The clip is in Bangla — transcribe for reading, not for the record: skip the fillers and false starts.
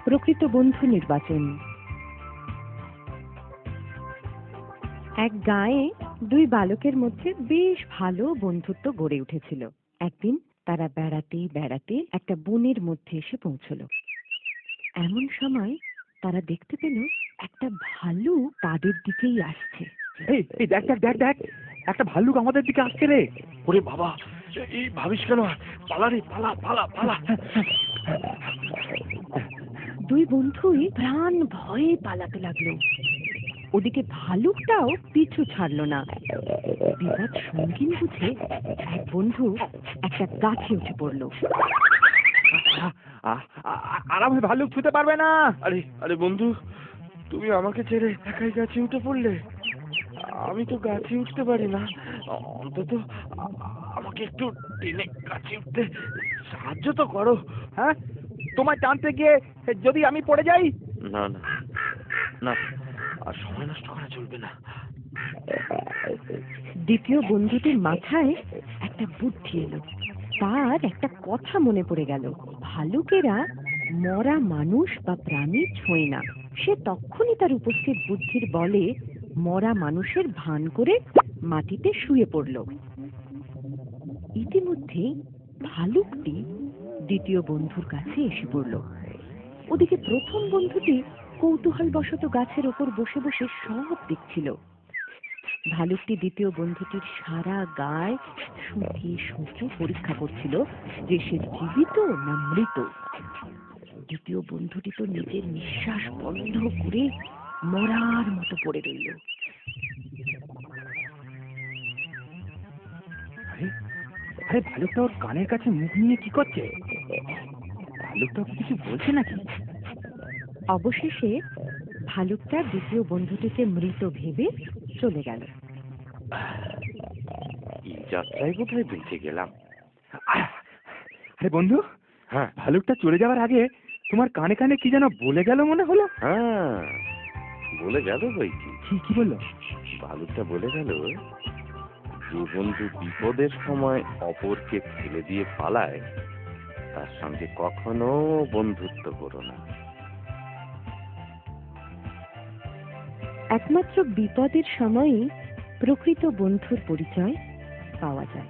প্রকৃত বন্ধু নির্বাচন। এক গাঁয়ে দুই বালকের মধ্যে বেশ ভালো বন্ধুত্ব গড়ে উঠেছিল। একদিন তারা বেড়াতে বেড়াতে একটা বনের মধ্যে এসে পৌঁছল। এমন সময় তারা দেখতে পেল একটা ভালুক তাদের দিকেই আসছে। এই দেখ দেখ দেখ দেখ, একটা ভাল্লুক আমাদের দিকে আসছে রে। ওরে বাবা, এই ভাবিস কেন? পালা রে, পালা পালা পালা। দুই বন্ধুই প্রাণ ভয়ে পালাতে লাগলো। ওদিকে ভালুকটাও পিছু ছাড়লো না। বিপদ সঙ্গীন বুঝে এক বন্ধু একটা গাছে উঠে পড়লো। আর আমি ভাল্লুক ছুতে পারবে না। আরে আরে বন্ধু, তুমি আমাকে ছেড়ে একাই গাছে উঠে পড়লে? আমি তো গাছে উঠতে পারি না, অন্তত আমাকে একটু টেনে গাছে উঠতে সাহায্য তো করো। হ্যাঁ, তোমায় টানতে গিয়ে যদি আমি পড়ে যাই? না না না, আর সময় নষ্ট করা চলবে না। দ্বিতীয় বন্ধুটির মাথায় একটা বুদ্ধি এলো। তার একটা কথা মনে পড়ে গেল, ভালুকেরা মরা মানুষ বা প্রাণী ছোঁয় না। সে তখনই তার উপস্থিত বুদ্ধির বলে মরা মানুষের ভান করে মাটিতে শুয়ে পড়ল। ইতিমধ্যে ভালুকটি দ্বিতীয় বন্ধুর কাছে এসে পড়ল। ওদিকে প্রথম বন্ধুটি কৌতূহলবশত গাছের ওপর বসে বসে সব দেখছিল। ভালুকটি দ্বিতীয় বন্ধুটির সারা গায়ে শুকিয়ে শুকিয়ে পরীক্ষা করছিল যে সে জীবিত না মৃত। দ্বিতীয় বন্ধুটি তো নিজের নিঃশ্বাস বন্ধ করে মরার মতো পড়ে রইল। আরে ভালুকটা ওর কানের কাছে মুখ নিয়ে কি করছে? ভালুকটা কিছু বলছে নাকি? অবশেষে ভালুকটা দ্বিতীয় বন্ধুটিকে মৃত ভেবে চলে গেল। এই যাত্রায় কোথায় বেঁচে গেলাম। আরে বন্ধু, হ্যাঁ ভালুকটা চলে যাওয়ার আগে তোমার কানে কানে কি যেন বলে গেল মনে হলো। হ্যাঁ, বলে গেল বইকি। কি বললো? ভালুকটা বলে গেল, যে বন্ধু বিপদের সময় অপরকে ফেলে দিয়ে পালায় তার সঙ্গে কখনো বন্ধুত্ব করো না। একমাত্র বিপদের সময়ই প্রকৃত বন্ধুর পরিচয় পাওয়া যায়।